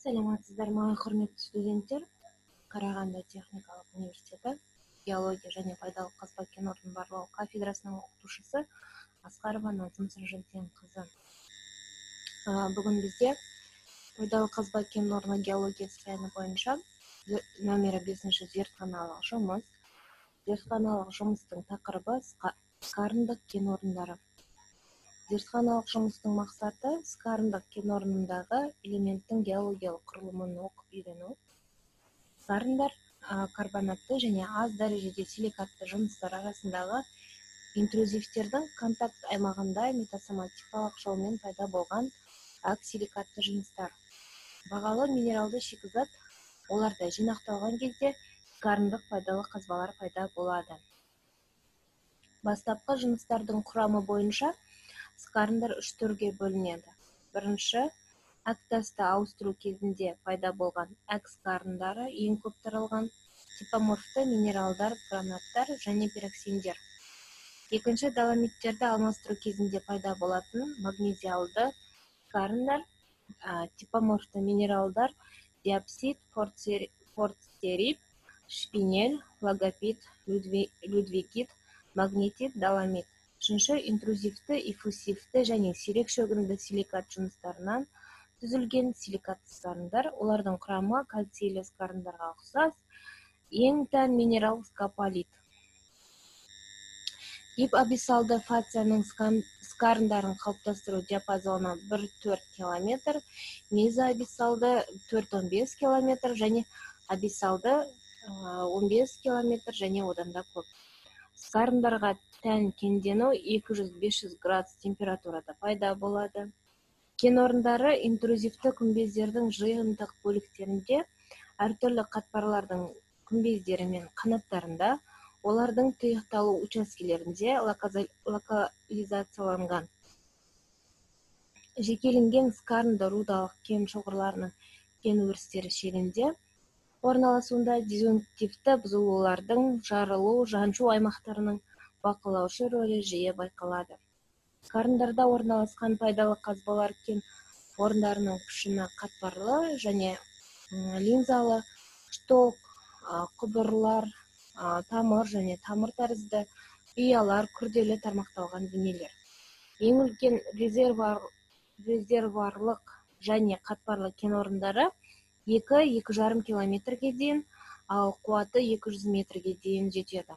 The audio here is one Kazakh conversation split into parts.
Саламатсыздар ма, құрметті студенттер. Қарағанды техникалық университеті геология және пайдалы қазба кен орнын барлау кафедрасының оқытушысы Асқарова Назым Сыржантенқызы. Бүгін бізде пайдалы қазба кен орны геологиясы пәні бойынша номері 5-ші зертханалық жұмыс. Зертханалық жұмыстың тақырыбы скарындық кен орындары. Зертханалық жұмыстың мақсаты скарындық кен орнындағы элементтің геологиялық құрылымын оқып үйрену. Скарындар карбонатты және аз дәрежеде силикатты жыныстар арасындағы интрузивтердің контакт аймағында метасоматикалық жолмен пайда болған силикатты жыныстар. Бағалы минералды шикізат оларда жинақталған кезде скарындық пайдалы қазбалар пайда болады. Бастапқы жыныстардың құрамы бойынша скарындар 3 түрге бөлінеді. Бірінші, әктасты ауыстыру кезінде пайда болған әк скарындары ең көп таралған типоморфты минералдар, гранаттар және пироксиндер. Екінші, доломиттерді алмастыру кезінде пайда болатын магнезиалды скарындар, типоморфты минералдар, диапсид, форцтерит, шпинель, флагопит, людвигит, магнетит, доломит. Үшінші, интрузивті, эффузивті және сирек шөгінді силикат жыныстарынан түзілген силикатты скарындар. Олардың құрамы кальцийлі скарындарға ұқсас. Ең тән минерал скополит. Гипабиссалды фацияның скарындарын қалыптастыру диапазоны 1-4 км, мезоабиссалды 4-15 км және абиссалды 15 км және одан да көп. Скарындарға тән кендену 200-500 градус температурада пайда болады. Кен орындары интрузивті күмбездердің жиынтық бөліктерінде, әртүрлі қатпарлардың күмбездері мен қанаттарында, олардың тұйықталу учаскелерінде локализацияланған. Жекеленген скарынды рудалық кен шоғырларының кен өрістері шегінде орналасуында дизъюнктивті бұзылулардың жарылу, жаншу аймақтарының бақылаушы рөлі жиі байқалады. Скарындарда орналасқан пайдалы қазбалар кен орындарының пішіні қатпарлы және линзалы, шток, құбырлар, тамыр және тамыр тәрізді, ұялар, күрделі тармақталған денелер. Ең үлкен резервуарлық және қатпарлы кен орындары 2-2,5 километрге дейін, ал қуаты 200 метрге дейін жетеді.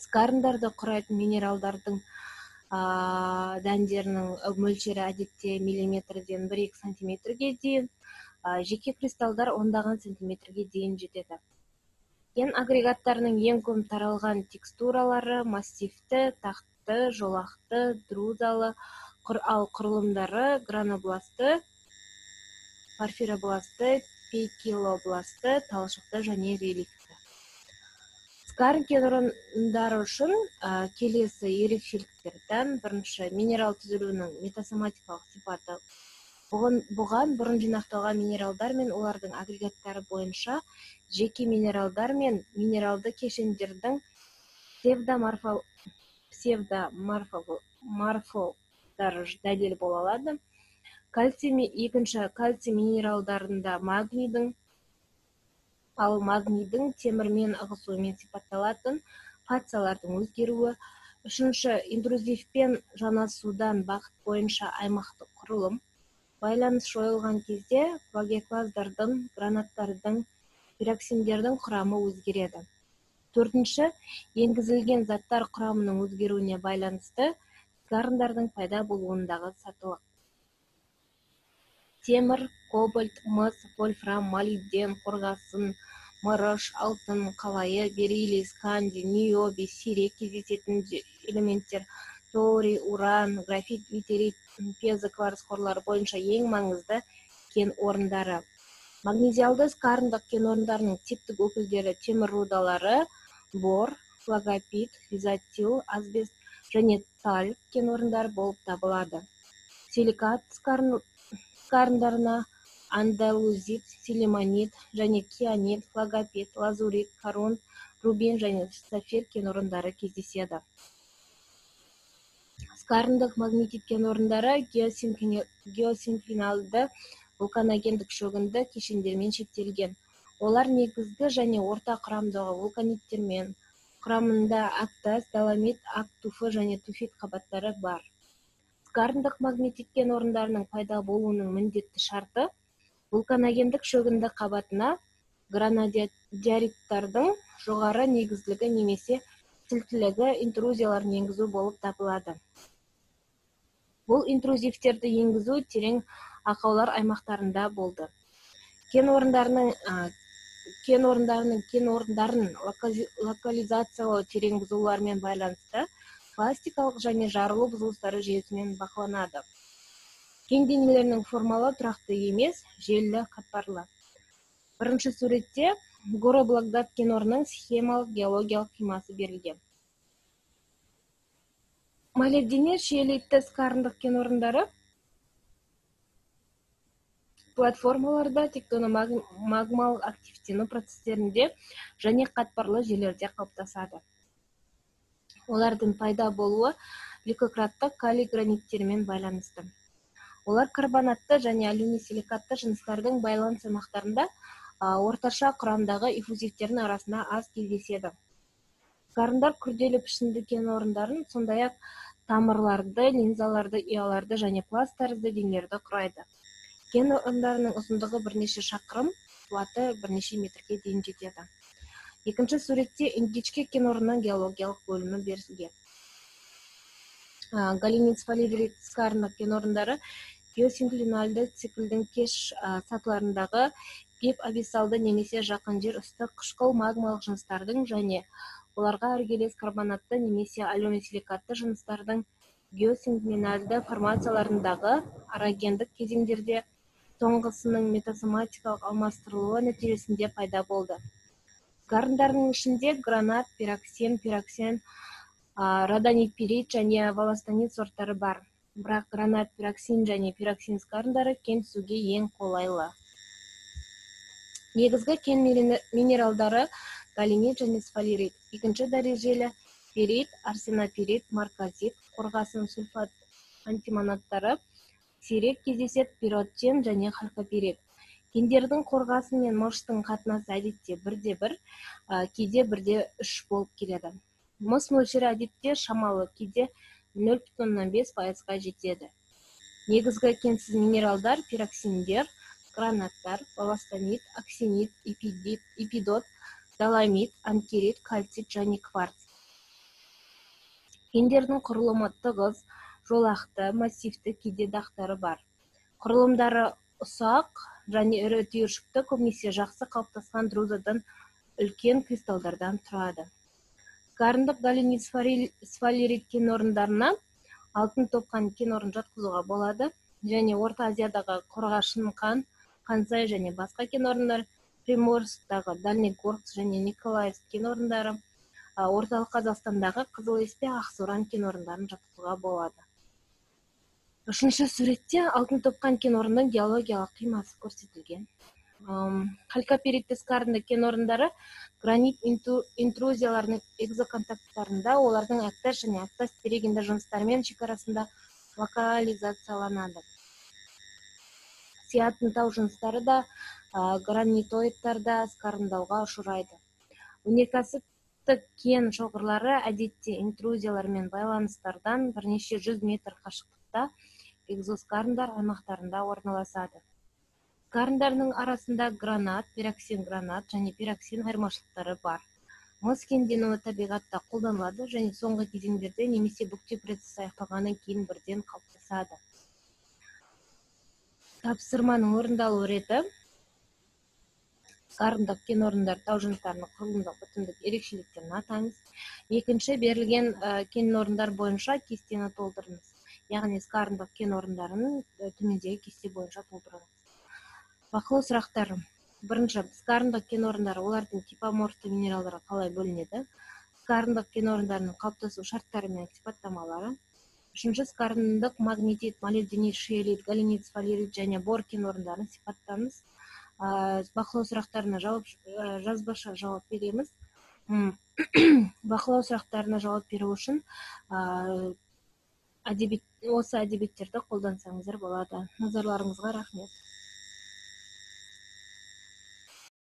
Скарындарды құрайтын минералдардың дәндерінің мөлшері әдетте миллиметрден 1-2 сантиметрге дейін, жеке кристалдар ондаған сантиметрге дейін жетеді. Кен агрегаттарының ең көп таралған текстуралары массивті, тақты, жолақты, друзалы, ал құрылымдары гранобласты, порфиробласты, пейкилобласты, талшықты және реликті. Скарын кен орындары үшін келесі ерекшеліктерден бірінші, минерал түзілуінің метасоматикалық сипаты. Бұған бұрын жинақталған минералдар мен олардың агрегаттары бойынша жеке минералдар мен минералды кешендердің псевдоморфолықтары дәлел бола алады. Екінші, кальций минералдарында магнийдің темірмен ығысуымен сипатталатын фациялардың өзгеруі. Үшінші, интрузивпен жанасудан бағыт бойынша аймақтық құрылым. Байланыс жойылған кезде флагоклаздардың, гранаттардың, пироксиндердің құрамы өзгереді. Төртінші, енгізілген заттар құрамының өзгеруіне байланысты скарындардың пайда болуындағы сатылық. Темір, кобальт, мыс, вольфрам, молибден, қорғасын, мырыш, алтын, қалайы, бериллий, скандий, ниоби, сирек кездесетін элементтер, торий, уран, графит, витерит, пьезокварц қорлары бойынша ең маңызды кен орындары. Магнезиалды скарындық кен орындарының типтік өкілдері темір рудалары, бор, флагопит, хризотил, асбест және таль кен орындары болып табылады. Силикат скарындарына андалузит, силимонит және кианит, флагопит, лазурит, корунд, рубин және сафир кен орындары кездеседі. Скарындық магнетит кен орындары геосинклинальды вулканогендік шөгінді кешендермен шектелген. Олар негізгі және орта құрамдағы вулканиттермен, құрамында ақтас, доломит, ақ туфы және туфит қабаттары бар. Скарындық магнитик кен орындарының пайда болуының міндетті шарты вулканогендік шөгінді қабатына гранодиориттардың жоғары негізділігі немесе сілтілігі интрузияларын енгізу болып табылады. Бұл интрузивтерді енгізу терең ақаулар аймақтарында болды. Кен орындарын локализациялау терең бұзылулармен байланысты пластикалық және жарылу бұзылыстары жүйесімен бақыланады. Кен денелерінің формалы тұрақты емес, желілі қатпарлы. Бірінші суретте Горо-Благдат кен орнының схемалық геологиялық қимасы берілген. Молибденит шиелитті скарындық кен орындары платформаларда тектономагмалық активтену процестерінде және қатпарлы жерлерде қалыптасады. Олардың пайда болуы ликократтық калий граниттермен байланысты. Олар карбонатты және алюминий-силикатты жыныстардың байланыс аймақтарында орташа құрамдағы эффузивтердің арасында аз кездеседі. Скарындар күрделі пішінді кен орындарын, сондай-ақ тамырларды, линзаларды, ұяларды және пласт тәрізді денелерді құрайды. Кен орындарының ұзындығы бірнеше шақырым, қуаты бірнеше метрге дейін жетеді. Екінші суретте Индичке кен орнының геологиялық бөлімі берілген. Галинец-фалерит скарындық кен орындары геосинклинальды циклдің кеш сатыларындағы гипабиссалды немесе жақын жер үсті қышқыл магмалық жыныстардың және оларға іргелес карбонатты немесе алюминий-силикатты жыныстардың геосинклинальды формацияларындағы арогендік кезеңдерде соңғысының метасоматикалық алмастырылуы нәтижесінде пайда болды. Скарындардың ішінде гранат, пироксен, родонит-пирит және волластонит сорттары бар. Бірақ гранат, пироксин және пироксин скарындары кен түсуге ең қолайлы. Негізгі кен минералдары галинит және сфалерит. Екінші дәрежелі пирит, арсенопирит, марказит, қорғасын сульфат антимонаттары, сирек кездеседі пиротен және халькопирит. Кендердің қорғасы мен мырыштың қатынасы әдетте 1:1, кейде 1:3 болып келеді. Мыс мөлшері әдетте шамалы, кейде 0,5%-ға жетеді. Негізгі кенсіз минералдар пироксиндер, гранаттар, волластонит, аксинит, эпидот, доломит, анкерит, кальцит және кварц. Кендердің құрылымы тығыз, жолақты, массивті, кейде дақтары бар. Құрылымдары ұсақ және ірі түйіршікті, көбінесе жақсы қалыптасқан друзадан үлкен кристалдардан тұрады. Скарындық галинит-сфалерит кен орындарына алтын топқан кен орын жатқызуға болады және Орта Азиядағы Қорғашын қан, Қансай және басқа кен орындар, Приморсктағы Дальнегорск және Николаевск кен орындары, Орталық Қазақстандағы Қызылеспе, Ақсуран кен орындарын жатқызуға болады. Үшінші суретте алтын топқан кен орынның геологиялық қимасы көрсетілген. Халькопиритті скарынды кен орындары гранит интрузияларының экзоконтакттарында олардың ақтас және ақтас терегенді жыныстармен шекарасында локализацияланады. Сиятын тау жыныстары да гранитоидтарда скарындауға ұшырайды. Өнеркәсіптік кен шоғырлары әдетте интрузиялармен байланыстардан бірнеше 100 метр қашықтықта экзоскарындар аймақтарында орналасады. Скарындардың арасында гранат, пироксин гранат және пироксин айырмашылықтары бар. Мыс кенденуі табиғатта қолданылады және соңғы кезеңдерде немесе бүктеу процесі аяқталғаннан кейін бірден қалыптасады. Тапсырманың орындалу реті скарындық кен орындар тау жыныстарының құрылымдық бүтіндік ерекшеліктерін атаңыз. Екінші, берілген кен орындар бойынша кестені толтырыңыз. Яғни скарындық кен орындарын төмендегі кесте бойынша толтырыңыз. Бақылау сұрақтары. Бірінші, скарындық кен орындары олардың типоморфты минералдарға қалай бөлінеді? Скарындық кен орындарының қалыптасу шарттары мен сипаттамалары. Үшінші, скарындық магнетит, молибденит, шиелит, галинит, сфалерит және бор кен орындарын сипаттаңыз. Бақылау сұрақтарына жазбаша жауап береміз. Бақылау сұрақтарына жауап беру үшін осы әдебиеттерді қолдансаңыздар болады. Назарларыңызға рахмет.